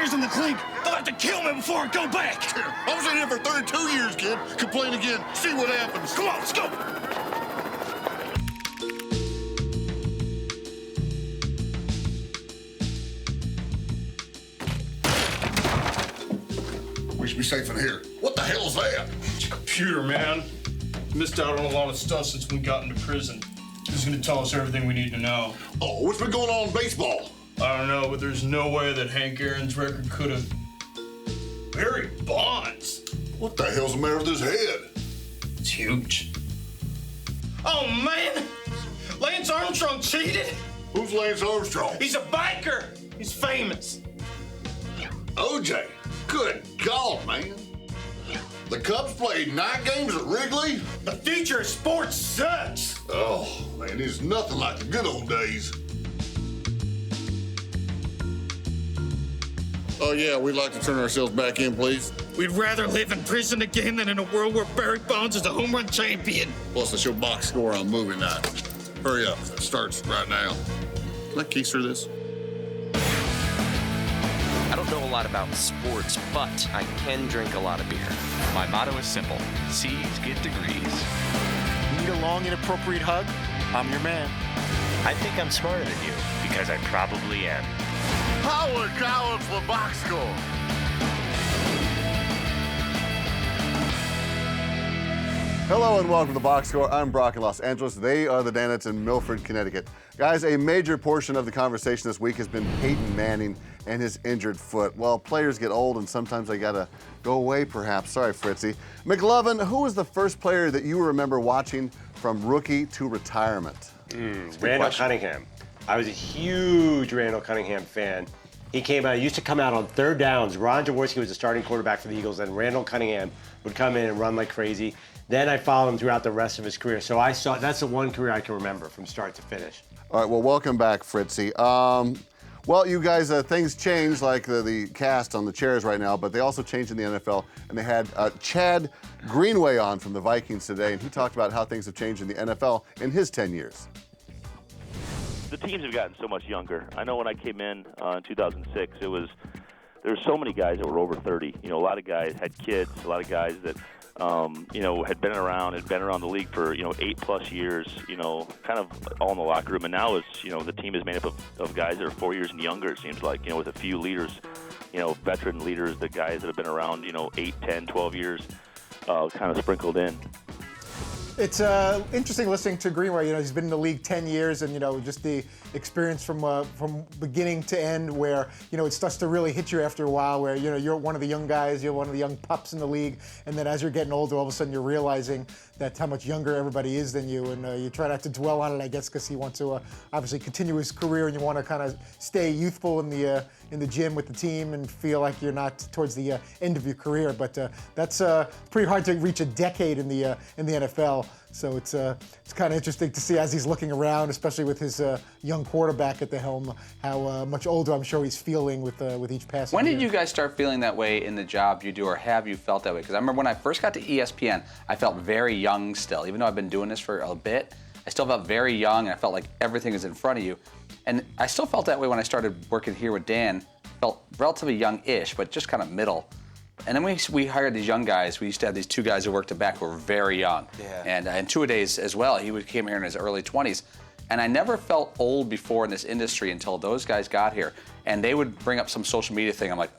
years in the clink, they'll have to kill me before I go back. I was in here for 32 years, kid. Complain again. See what happens. Come on, let's go. We should be safe in here. What the hell is that? It's a computer, man. Missed out on a lot of stuff since we got into prison. It's gonna tell us everything we need to know. Oh, what's been going on in baseball? I don't know, but there's no way that Hank Aaron's record could have. Barry Bonds. What the hell's the matter with his head? It's huge. Oh man, Lance Armstrong cheated. Who's Lance Armstrong? He's a biker. He's famous. OJ. Good God, man. The Cubs played 9 games at Wrigley? The future of sports sucks. Oh, man, it's nothing like the good old days. Oh, yeah, we'd like to turn ourselves back in, please. We'd rather live in prison again than in a world where Barry Bonds is a home run champion. Plus, it's your box score on movie night. Hurry up, it starts right now. Can I keys through this? I don't know a lot about sports, but I can drink a lot of beer. My motto is simple. C's get degrees. Need a long, inappropriate hug? I'm your man. I think I'm smarter than you, because I probably am. Howard Collins for box score. Hello and welcome to the Box Score. I'm Brock in Los Angeles. They are the Danets in Milford, Connecticut. Guys, a major portion of the conversation this week has been Peyton Manning and his injured foot. Well, players get old and sometimes they gotta go away perhaps. Sorry, Fritzy. McLovin, who was the first player that you remember watching from rookie to retirement? Randall Cunningham. I was a huge Randall Cunningham fan. He used to come out on third downs. Ron Jaworski was the starting quarterback for the Eagles, and Randall Cunningham would come in and run like crazy. Then I followed him throughout the rest of his career. So that's the one career I can remember from start to finish. All right, well, welcome back, Fritzy. Well, you guys, things changed, like the cast on the chairs right now, but they also changed in the NFL, and they had Chad Greenway on from the Vikings today, and he talked about how things have changed in the NFL in his 10 years. The teams have gotten so much younger. I know when I came in 2006, there were so many guys that were over 30. You know, a lot of guys had kids, a lot of guys that had been around the league for, 8+ years, kind of all in the locker room. And now it's, the team is made up of guys that are 4 years and younger, it seems like, with a few leaders, veteran leaders, the guys that have been around, 8, 10, 12 years, kind of sprinkled in. It's interesting listening to Greenway. He's been in the league 10 years, and just the experience from beginning to end, where it starts to really hit you after a while. Where you're one of the young guys, you're one of the young pups in the league, and then as you're getting older, all of a sudden you're realizing that how much younger everybody is than you, and you try not to dwell on it, I guess, because you want to obviously continue his career, and you want to kind of stay youthful in the gym with the team and feel like you're not towards the end of your career. But that's pretty hard to reach a decade in the NFL. So it's kind of interesting to see as he's looking around, especially with his young quarterback at the helm, how much older I'm sure he's feeling with each passing When year. did you guys start feeling that way in the job you do, or have you felt that way? Because I remember when I first got to ESPN, I felt very young still. Even though I've been doing this for a bit, I still felt very young, and I felt like everything is in front of you. And I still felt that way when I started working here with Dan. Felt relatively young-ish, but just kind of middle. And then we hired these young guys. We used to have these 2 guys who worked at back who were very young. Yeah. And Two-A-Days as well. He came here in his early 20s. And I never felt old before in this industry until those guys got here. And they would bring up some social media thing. I'm like,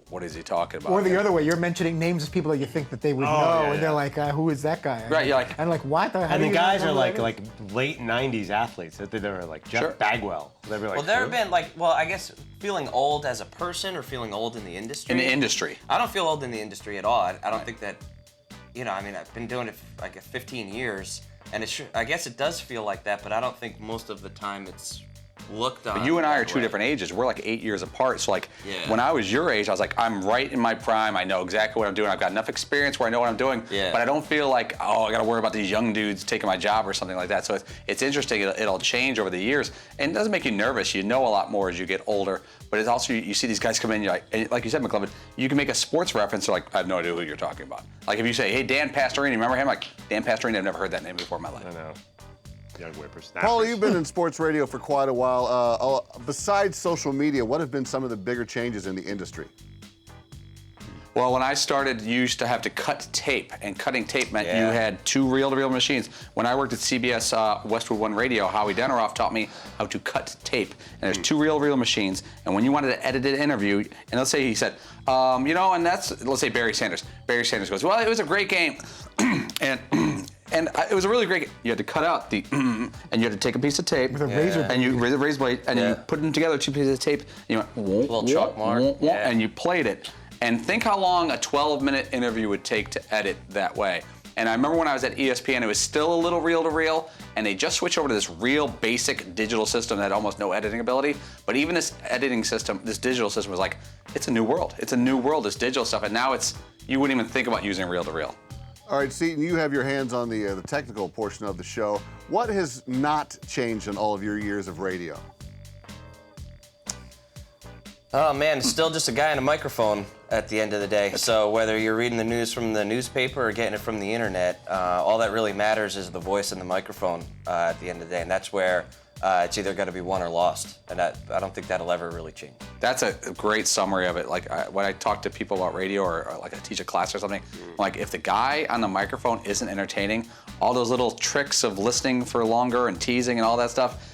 what is he talking about? Or the other way, you're mentioning names of people that you think that they would know, and they're like, who is that guy? Right, you're like, and like, what? And the guys are like late 90s athletes. They were like Jeff Bagwell. They were like, Well, there have been I guess feeling old as a person or feeling old in the industry? In the industry. I don't feel old in the industry at all. I don't think that, I've been doing it for like 15 years, and I guess it does feel like that, but I don't think most of the time it's looked on. But you and I are that two way. different ages. We're like 8 years apart. So like Yeah. when I was your age, I was like, I'm right in my prime. I know exactly what I'm doing. I've got enough experience where I know what I'm doing. Yeah. But I don't feel like, I got to worry about these young dudes taking my job or something like that. So it's interesting. It'll change over the years. And it doesn't make you nervous. You know a lot more as you get older. But it's also, you see these guys come in, you're like, and like you said, McLovin, you can make a sports reference. They're like, I have no idea who you're talking about. Like if you say, hey, Dan Pastorini, remember him? Like, Dan Pastorini, I've never heard that name before in my life. I know. young whippersnappers. Paul, you've been in sports radio for quite a while. Besides social media, what have been some of the bigger changes in the industry? Well, when I started, you used to have to cut tape, and cutting tape meant you had 2 reel-to-reel machines. When I worked at CBS Westwood One Radio, Howie Deneroff taught me how to cut tape. And there's 2 reel-to-reel machines, and when you wanted to edit an interview, and let's say he said, and let's say Barry Sanders. Barry Sanders goes, well, it was a great game, and it was a really great game. You had to cut out the and you had to take a piece of tape with a razor blade. And you razor blade, and you put them together, 2 pieces of tape, and you went, little chalk mark, and you played it. And think how long a 12-minute interview would take to edit that way. And I remember when I was at ESPN, it was still a little reel-to-reel, and they just switched over to this real basic digital system that had almost no editing ability. But even this editing system, this digital system was like, it's a new world. It's a new world, this digital stuff. And now you wouldn't even think about using reel-to-reel. All right, Seton, you have your hands on the technical portion of the show. What has not changed in all of your years of radio? Oh man, it's still just a guy and a microphone at the end of the day. So whether you're reading the news from the newspaper or getting it from the internet, all that really matters is the voice and the microphone at the end of the day. And that's where it's either going to be won or lost. And I don't think that'll ever really change. That's a great summary of it. Like when I talk to people about radio or like I teach a class or something, like if the guy on the microphone isn't entertaining, all those little tricks of listening for longer and teasing and all that stuff,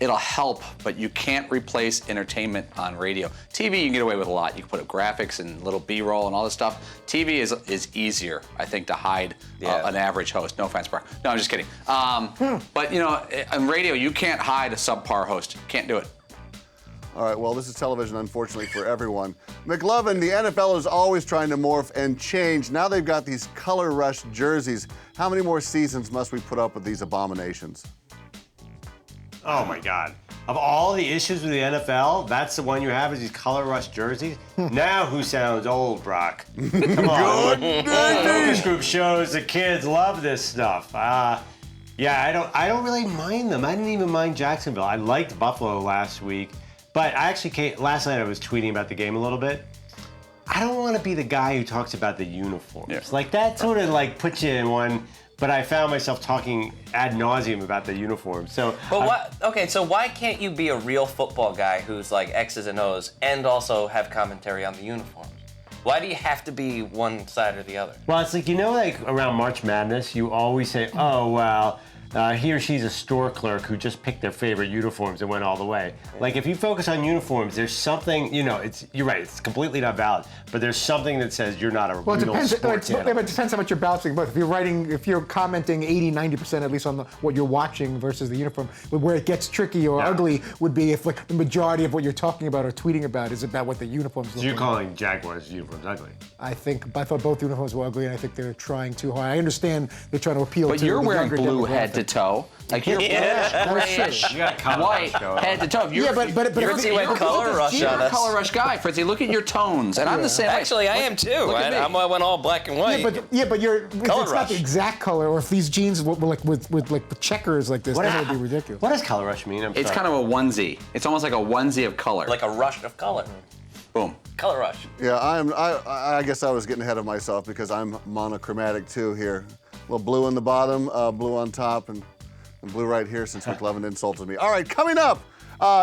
it'll help, but you can't replace entertainment on radio. TV, you can get away with a lot. You can put up graphics and little B-roll and all this stuff. TV is easier, I think, to hide an average host. No offense, Brock. No, I'm just kidding. But, on radio, you can't hide a subpar host. Can't do it. All right, well, this is television, unfortunately, for everyone. McLovin, the NFL is always trying to morph and change. Now they've got these color rush jerseys. How many more seasons must we put up with these abominations? Oh my God. Of all the issues with the NFL, that's the one you have is these color rush jerseys? Now who sounds old, Brock? Come on. The focus group shows the kids love this stuff. Yeah, I don't really mind them. I didn't even mind Jacksonville. I liked Buffalo last week, but I actually last night I was tweeting about the game a little bit. I don't want to be the guy who talks about the uniforms. Yeah. Like that sort of like puts you in one. But I found myself talking ad nauseum about the uniform. So, so why can't you be a real football guy who's like X's and O's and also have commentary on the uniforms? Why do you have to be one side or the other? Well, it's like, like around March Madness, you always say, oh, well, he or she's a store clerk who just picked their favorite uniforms and went all the way. Like, if you focus on uniforms, there's something, you're right, it's completely not valid, but there's something that says you're not a real sports analyst. It depends how much you're balancing both. If you're commenting 80, 90% at least on what you're watching versus the uniform, where it gets tricky or ugly would be if like the majority of what you're talking about or tweeting about is about what the uniforms look like. So you're calling Jaguars uniforms ugly? I thought both uniforms were ugly, and I think they're trying too hard. I understand they're trying to appeal to the younger demographic. But you're wearing blue head to toe. Like you're you got white head to toe. You're a color rush You're a color rush guy, Fritzy. Look at your tones, and I'm the same. Actually, I am too. I went all black and white. But it's not the exact color. Or if these jeans were like with checkers like this, that would be ridiculous. What does color rush mean? It's kind of a onesie. It's almost like a onesie of color. Like a rush of color. Boom. Color rush. Yeah, I guess I was getting ahead of myself because I'm monochromatic too here. A little blue on the bottom, blue on top, and blue right here since McLovin insulted me. All right, coming up,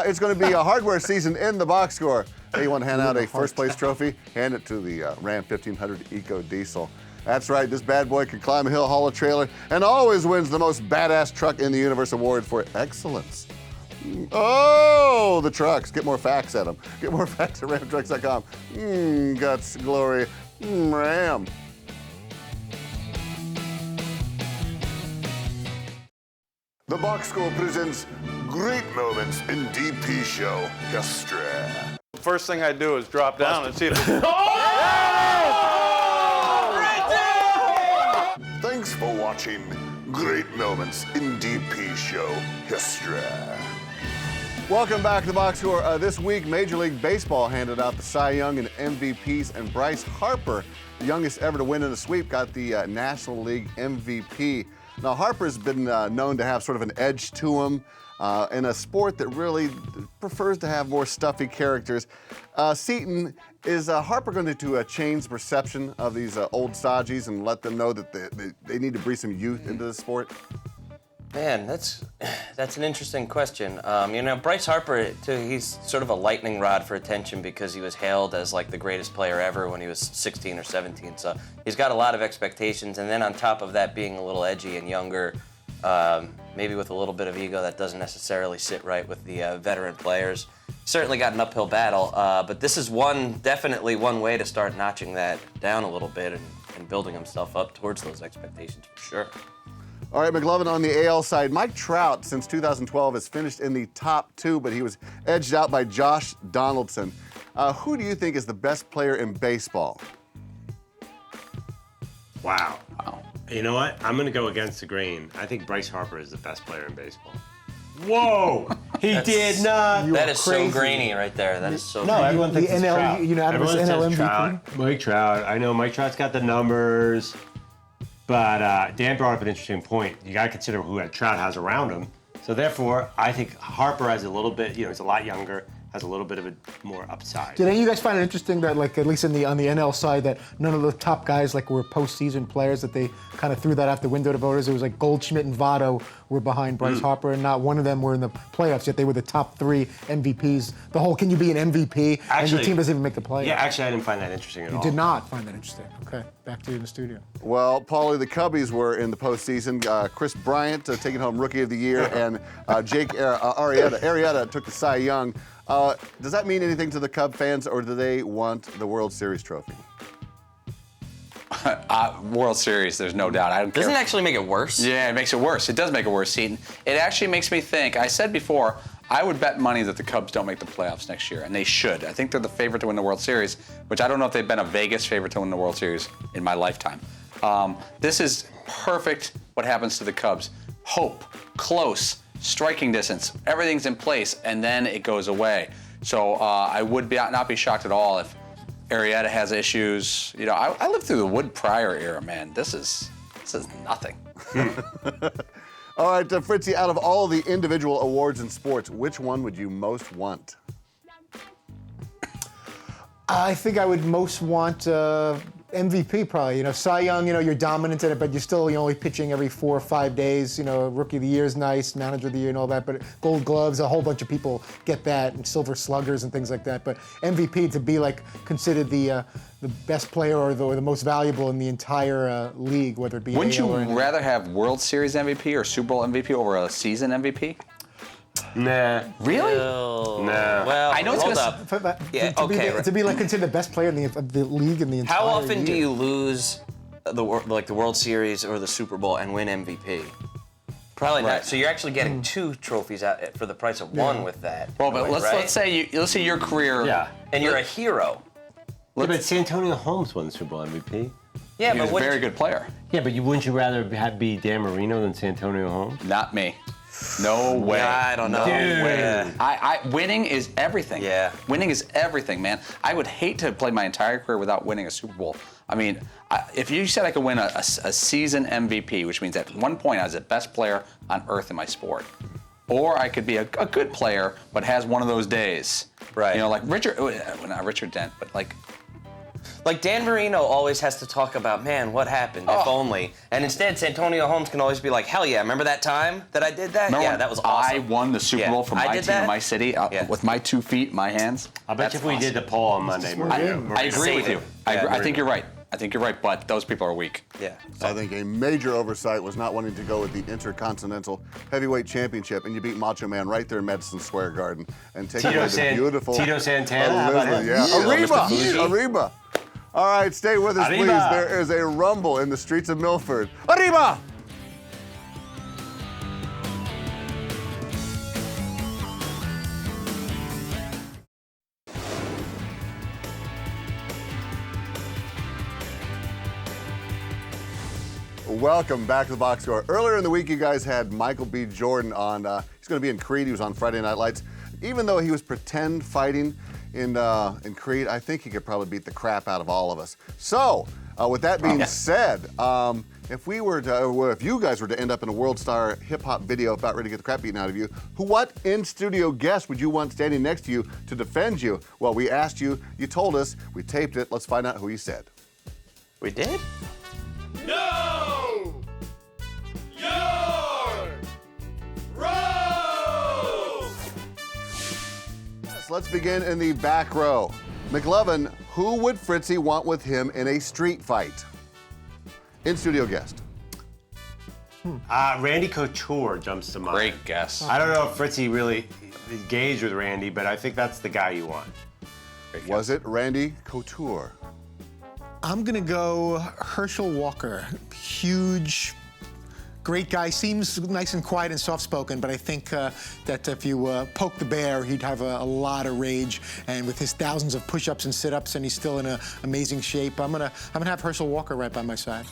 it's going to be a hardware season in the box score. Hey, you want to hand out a first place trophy? Hand it to the Ram 1500 Eco Diesel. That's right, this bad boy can climb a hill, haul a trailer, and always wins the most badass truck in the universe award for excellence. Oh, the trucks. Get more facts at them. Get more facts at ramtrucks.com. Guts, glory, Ram. The Box Score presents Great Moments in DP Show History. First thing I do is drop down and see if Thanks for watching Great Moments in DP Show History. Welcome back to the Box Score. This week, Major League Baseball handed out the Cy Young and MVPs, and Bryce Harper, the youngest ever to win in a sweep, got the National League MVP. Now, Harper's been known to have sort of an edge to him in a sport that really prefers to have more stuffy characters. Seton, is Harper going to change the perception of these old stodgies and let them know that they need to bring some youth into the sport? Man, that's an interesting question. Bryce Harper, he's sort of a lightning rod for attention because he was hailed as like the greatest player ever when he was 16 or 17. So he's got a lot of expectations, and then on top of that, being a little edgy and younger, maybe with a little bit of ego that doesn't necessarily sit right with the veteran players. Certainly got an uphill battle, but this is definitely one way to start notching that down a little bit and building himself up towards those expectations for sure. All right, McLovin, on the AL side, Mike Trout, since 2012, has finished in the top 2, but he was edged out by Josh Donaldson. Who do you think is the best player in baseball? Wow. You know what? I'm going to go against the grain. I think Bryce Harper is the best player in baseball. Whoa! He did not. That is so grainy right there. That is so No, grainy. everyone thinks it's Trout. Unanimous Everyone NL says MVP. Trout. Mike Trout. I know Mike Trout's got the numbers, but Dan brought up an interesting point. You got to consider who Trout has around him. So therefore, I think Harper has a little bit. He's a lot younger. Has a little bit of a more upside. Did any of you guys find it interesting that, like, at least on the NL side, that none of the top guys were postseason players, that they kind of threw that out the window to voters? It was like Goldschmidt and Votto were behind Bryce Harper, and not one of them were in the playoffs, yet they were the top 3 MVPs. The whole, can you be an MVP and your team doesn't even make the playoffs? Yeah, actually, I didn't find that interesting at all. You did not find that interesting. Okay, back to you in the studio. Well, Paulie, the Cubbies were in the postseason. Chris Bryant taking home Rookie of the Year, and Jake Arrieta took the Cy Young. Does that mean anything to the Cub fans, or do they want the World Series trophy? World Series, there's no doubt. I don't care. Doesn't it actually make it worse? Yeah, it makes it worse. It does make it worse, Seton. It actually makes me think. I said before, I would bet money that the Cubs don't make the playoffs next year, and they should. I think they're the favorite to win the World Series, which I don't know if they've been a Vegas favorite to win the World Series in my lifetime. This is perfect what happens to the Cubs. Hope, close, striking distance, everything's in place, and then it goes away. So I would not be shocked at all if Arrieta has issues. I lived through the Wood Pryor era, man. This is nothing. All right, Fritzy, out of all the individual awards in sports, which one would you most want? I think I would most want MVP probably. Cy Young, you're dominant in it, but you're still only pitching every 4 or 5 days. Rookie of the Year is nice, Manager of the Year and all that, but Gold Gloves, a whole bunch of people get that, and Silver Sluggers and things like that. But MVP to be considered the best player or the most valuable in the entire league, whether it be Wouldn't AL you or NL. rather have World Series MVP or Super Bowl MVP over a season MVP? Nah. Really? Nah. Well, I know it's hold gonna up. Yeah, okay. To be considered the best player of the league in the entire How often do year. you lose the World Series or the Super Bowl and win MVP? Probably not. So you're actually getting 2 trophies out for the price of 1 with that. Well, but let's say your career. Yeah. And you're a hero. Yeah, but Santonio Holmes won the Super Bowl MVP. Yeah, He but was a very good player. Yeah, but wouldn't you rather be Dan Marino than Santonio Holmes? Not me. No way. I don't know. No way. Winning is everything. Yeah. Winning is everything, man. I would hate to play my entire career without winning a Super Bowl. I mean, if you said I could win a season MVP, which means at one point I was the best player on earth in my sport, or I could be a good player but has one of those days. Right. Like not Richard Dent, but like Dan Marino always has to talk about, man, what happened, if only. And instead, Santonio Holmes can always be like, hell yeah, remember that time that I did that? Remember Yeah, when that was awesome. I won the Super Bowl for my team in my city with my 2 feet, my hands. I bet you if we did the poll on Monday, I agree with you. I think you're right. I think you're right, but those people are weak. Yeah. I think a major oversight was not wanting to go with the Intercontinental Heavyweight Championship, and you beat Macho Man right there in Madison Square Garden and take away the beautiful Tito Santana. How about him? Yeah. Arriba. All right, stay with us, Arriba. please. There is a rumble in the streets of Milford. Arriba! Welcome back to the Box Score. Earlier in the week, you guys had Michael B. Jordan on. He's going to be in Creed. He was on Friday Night Lights. Even though he was pretend fighting in Creed, I think he could probably beat the crap out of all of us. So, with that being said, if you guys were to end up in a World Star hip hop video about ready to get the crap beaten out of you, what in-studio guest would you want standing next to you to defend you? Well, we asked you, you told us, we taped it. Let's find out who you said. We did? No! You're let's begin in the back row. McLovin, who would Fritzy want with him in a street fight? In-studio guest. Randy Couture jumps to mind. Great guess. I don't know if Fritzy really engaged with Randy, but I think that's the guy you want. Was it Randy Couture? I'm gonna go Herschel Walker. Huge, great guy. Seems nice and quiet and soft-spoken, but I think that if you poke the bear, he'd have a lot of rage. And with his thousands of push-ups and sit-ups, and he's still in amazing shape, I'm gonna have Herschel Walker right by my side.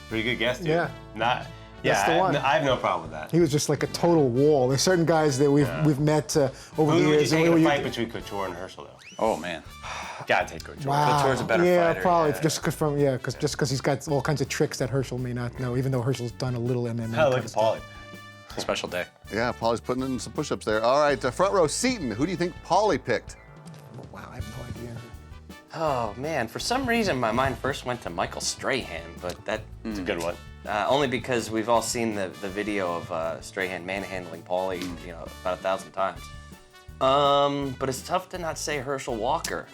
Pretty good guess, dude. Yeah. Yeah, the one. I have no problem with that. He was just like a total wall. There's certain guys that we've met over Who the would you years. take in a fight between Couture and Herschel, though? Oh, man. Gotta take Couture. Wow. Couture's a better yeah, fighter. probably Yeah. just because he's got all kinds of tricks that Herschel may not know. Even though Herschel's done a little MMA. Hell, look at Paulie. Special day. Yeah, Paulie's putting in some push-ups there. All right, front row, Seton. Who do you think Paulie picked? Wow, I have no idea. Oh man, for some reason my mind first went to Michael Strahan, but that's a good one. Only because we've all seen the video of Strahan manhandling Paulie, about 1,000 times. But it's tough to not say Herschel Walker.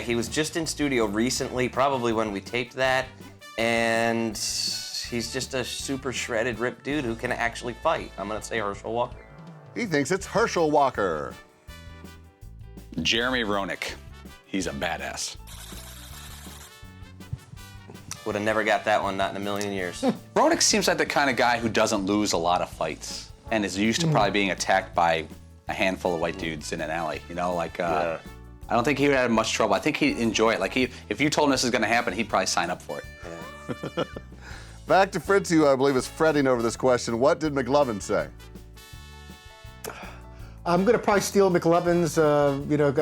He was just in studio recently, probably when we taped that, and he's just a super shredded, ripped dude who can actually fight. I'm gonna say Herschel Walker. He thinks it's Herschel Walker. Jeremy Roenick. He's a badass. Would have never got that one, not in a million years. Roenick seems like the kind of guy who doesn't lose a lot of fights and is used to probably being attacked by a handful of white dudes in an alley. I don't think he would have much trouble. I think he'd enjoy it. Like, if you told him this is going to happen, he'd probably sign up for it. Yeah. Back to Fritzy, who I believe is fretting over this question. What did McLovin say? I'm gonna probably steal McLovin's. I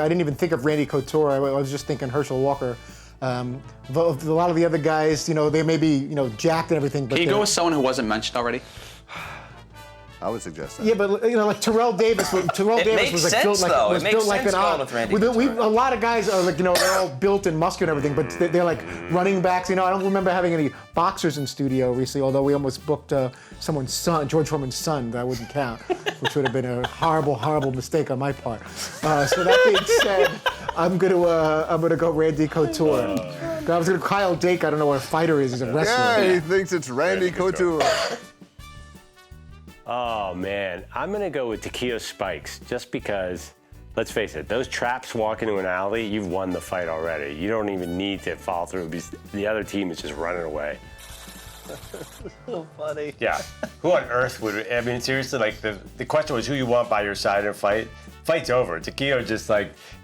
didn't even think of Randy Couture. I was just thinking Herschel Walker. A lot of the other guys, they may be, jacked and everything. But Can you go with someone who wasn't mentioned already? I would suggest that. Yeah, but like Terrell Davis. Davis was like built like an a lot of guys are like they're all built and muscular and everything, but they're like running backs. I don't remember having any boxers in studio recently. Although we almost booked someone's son, George Foreman's son. That wouldn't count, which would have been a horrible mistake on my part. So that being said, I'm gonna go Randy Couture. I was gonna Kyle Dake. I don't know what a fighter is. He's a wrestler. Yeah, he thinks it's Randy Couture. Oh, man. I'm going to go with Takeo Spikes just because, let's face it, those traps walk into an alley, you've won the fight already. You don't even need to follow through because the other team is just running away. So funny. Yeah. Who on earth would, I mean, seriously, like the question was who you want by your side in a fight. Fight's over. Takeo just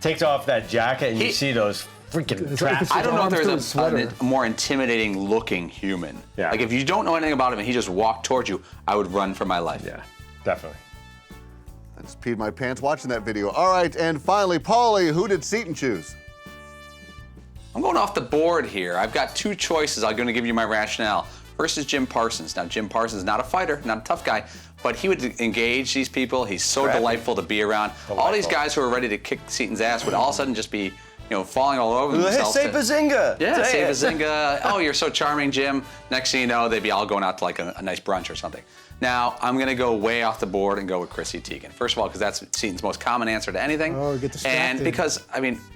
takes off that jacket and you see those freaking traps. I don't know if there's a more intimidating looking human. Yeah. Like if you don't know anything about him and he just walked towards you, I would run for my life. Yeah, definitely. I just peed my pants watching that video. All right, and finally, Paulie, who did Seton choose? I'm going off the board here. I've got two choices. I'm going to give you my rationale. First is Jim Parsons. Now, Jim Parsons is not a fighter, not a tough guy, but he would engage these people. He's so delightful to be around. All these guys who are ready to kick Seton's ass would all of a sudden just be falling all over themselves. Hey, say Bazinga! Yeah, say Bazinga. Oh, you're so charming, Jim. Next thing you know, they'd be all going out to like a nice brunch or something. Now, I'm going to go way off the board and go with Chrissy Teigen. First of all, because that's Seton's most common answer to anything. Oh, get distracted. And because,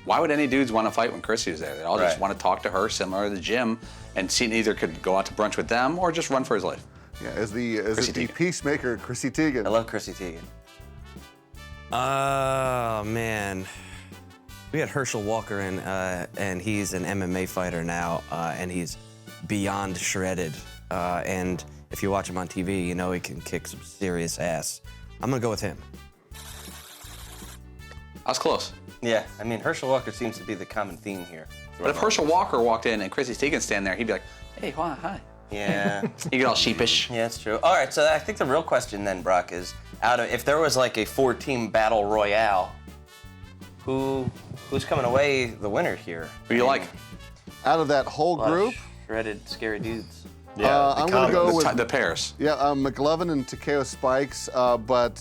why would any dudes want to fight when Chrissy is there? They all just want to talk to her, similar to Jim. And Seton either could go out to brunch with them or just run for his life. Yeah, as the peacemaker, Chrissy Teigen. I love Chrissy Teigen. Oh, man. We had Herschel Walker in, and he's an MMA fighter now, and he's beyond shredded. And if you watch him on TV, he can kick some serious ass. I'm gonna go with him. I was close. Yeah, Herschel Walker seems to be the common theme here. But if Herschel Walker walked in and Chrissy Teigen stand there, he'd be like, hey, hi. Yeah. You get all sheepish. Yeah, that's true. All right, so I think the real question then, Brock, is if there was like a 4-team battle royale, who's coming away the winner here? Who you like? Out of that whole group? Shredded, scary dudes. Yeah, I'm going to go with the pairs. Yeah, McLovin and Takeo Spikes, but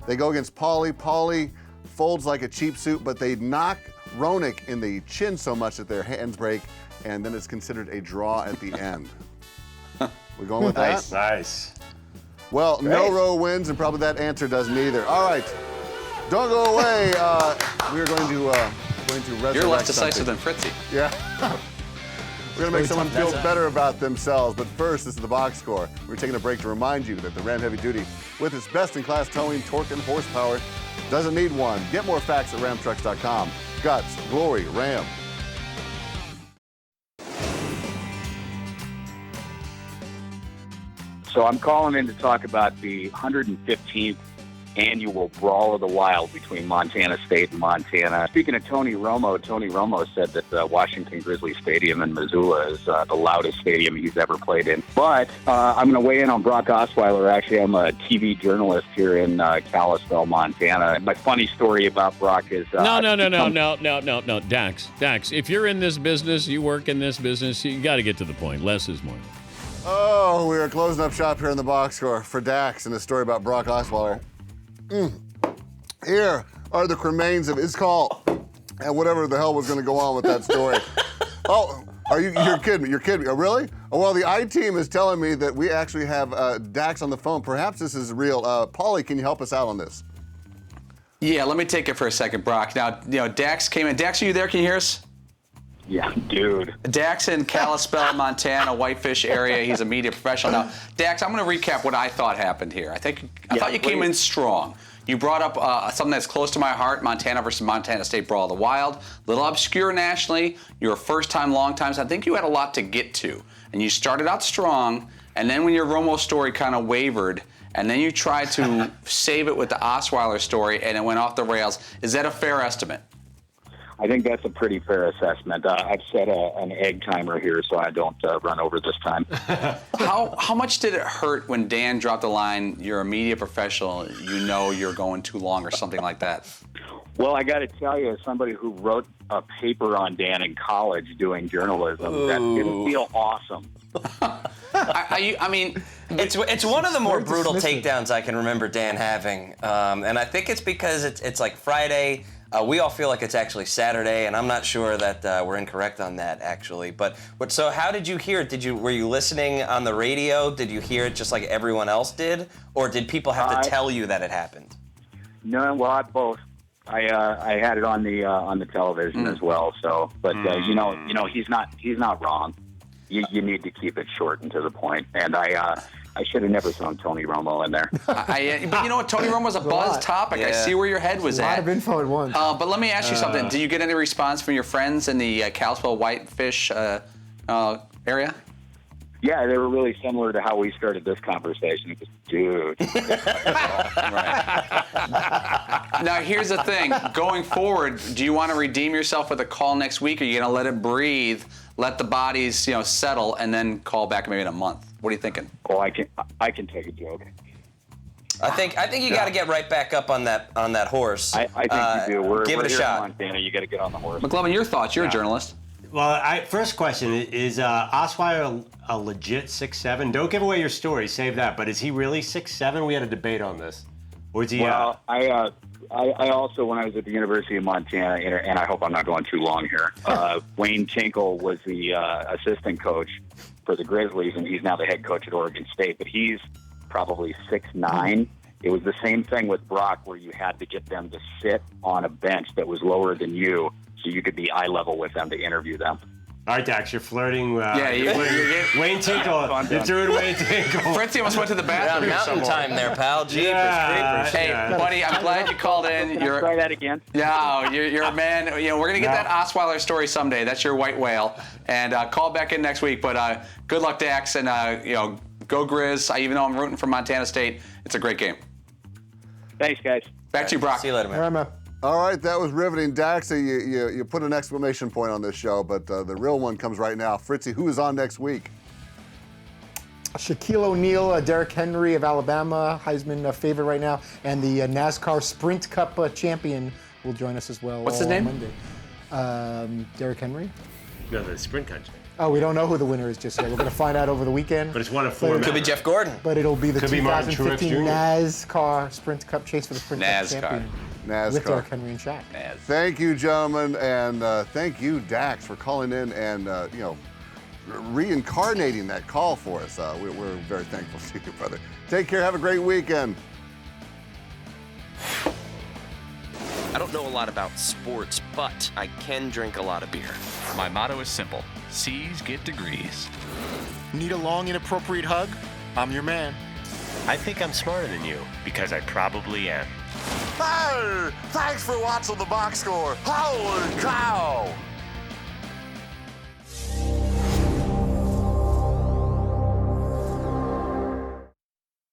they go against Paulie. Paulie folds like a cheap suit, but they knock Roenick in the chin so much that their hands break, and then it's considered a draw at the end. We going with that? Nice. Well, no row wins, and probably that answer doesn't either. All right, don't go away. We're going to resurrect You're less decisive something. than Fritzy. Yeah. We're going to make someone feel better about themselves. But first, this is the box score. We're taking a break to remind you that the Ram Heavy Duty, with its best-in-class towing, torque, and horsepower, doesn't need one. Get more facts at ramtrucks.com. Guts, glory, Ram. So I'm calling in to talk about the 115th annual Brawl of the Wild between Montana State and Montana. Speaking of Tony Romo said that the Washington Grizzlies Stadium in Missoula is the loudest stadium he's ever played in. But I'm going to weigh in on Brock Osweiler. Actually, I'm a TV journalist here in Kalispell, Montana. And my funny story about Brock is... No, Dax, if you're in this business, you work in this business, you got to get to the point. Less is more. Oh, we are closing up shop here in the box score for Dax and a story about Brock Osweiler. Here are the remains of his call and whatever the hell was going to go on with that story. Oh, you're kidding me? You're kidding me? Oh, really? Oh, well, the I-team is telling me that we actually have Dax on the phone. Perhaps this is real. Paulie, can you help us out on this? Yeah, let me take it for a second, Brock. Now, Dax came in. Dax, are you there? Can you hear us? Yeah, dude. Dax in Kalispell, Montana, Whitefish area. He's a media professional. Now, Dax, I'm going to recap what I thought happened here. I thought you came in strong. You brought up something that's close to my heart, Montana versus Montana State Brawl of the Wild. A little obscure nationally. You're a first-time, long-time. So I think you had a lot to get to. And you started out strong, and then when your Romo story kind of wavered, and then you tried to save it with the Osweiler story, and it went off the rails. Is that a fair estimate? I think that's a pretty fair assessment. I've set an egg timer here so I don't run over this time. How much did it hurt when Dan dropped the line, you're a media professional, you know you're going too long or something like that? Well, I got to tell you, as somebody who wrote a paper on Dan in college doing journalism, that didn't feel awesome. I mean, it's one of the more brutal takedowns I can remember Dan having, and I think it's because it's like Friday. We all feel like it's actually Saturday, and I'm not sure that we're incorrect on that actually. But so how did you hear it? Were you listening on the radio? Did you hear it just like everyone else did, or did people have to tell you that it happened? No, well, both. I had it on the television as well. So, but you know, he's not wrong. You need to keep it short and to the point. And I should have never thrown Tony Romo in there. But you know what? Tony Romo was a buzz topic. Yeah. I see where your head was at. A lot of info at once. But let me ask you something. Did you get any response from your friends in the Kalispell Whitefish area? Yeah, they were really similar to how we started this conversation. It was, dude. Right. Now, here's the thing. Going forward, do you want to redeem yourself with a call next week, or are you going to let it breathe, let the bodies settle, and then call back maybe in a month? What are you thinking? Oh, I can take a joke. I think you got to get right back up on that horse. I think you do. Give it a shot. In Montana, you got to get on the horse. McLovin, your thoughts? You're a journalist. Well, first question, is Osweiler a legit 6'7"? Don't give away your story, save that. But is he really 6'7"? We had a debate on this. Or is he? Well, I also, when I was at the University of Montana, and I hope I'm not going too long here, Wayne Tinkle was the assistant coach for the Grizzlies, and he's now the head coach at Oregon State. But he's probably 6'9". It was the same thing with Brock, where you had to get them to sit on a bench that was lower than you, so you could be eye level with them to interview them. All right, Dax, you're flirting. Wayne Tinkle. You're doing Wayne Tinkle. Fritzy almost went to the bathroom. Mountain time there, pal. Jeepers creepers. Hey, buddy, I'm glad you called in. Try that again. No, you're a man. We're gonna get that Osweiler story someday. That's your white whale. And call back in next week. But good luck, Dax, and go Grizz. Even though I'm rooting for Montana State, it's a great game. Thanks, guys. Back to you, Brock. See you later, man. All right, man. All right, that was riveting. Dax, you put an exclamation point on this show, but the real one comes right now. Fritzy, who is on next week? Shaquille O'Neal, Derrick Henry of Alabama, Heisman favorite right now, and the NASCAR Sprint Cup champion will join us as well. What's his name? Monday. Derrick Henry. No, the sprint country. Oh, we don't know who the winner is just yet. We're going to find out over the weekend. But it's one of four. Could be Jeff Gordon. But it'll be the Could be Martin 2015 Truex Jr. NASCAR Sprint Cup chase for the Sprint Cup champion. NASCAR. With Derrick Henry and Shaq. Thank you, gentlemen, and thank you, Dax, for calling in and reincarnating that call for us. We're very thankful to you, brother. Take care. Have a great weekend. I don't know a lot about sports, but I can drink a lot of beer. My motto is simple. C's get degrees. Need a long, inappropriate hug? I'm your man. I think I'm smarter than you, because I probably am. Hey, thanks for watching the box score. Holy cow!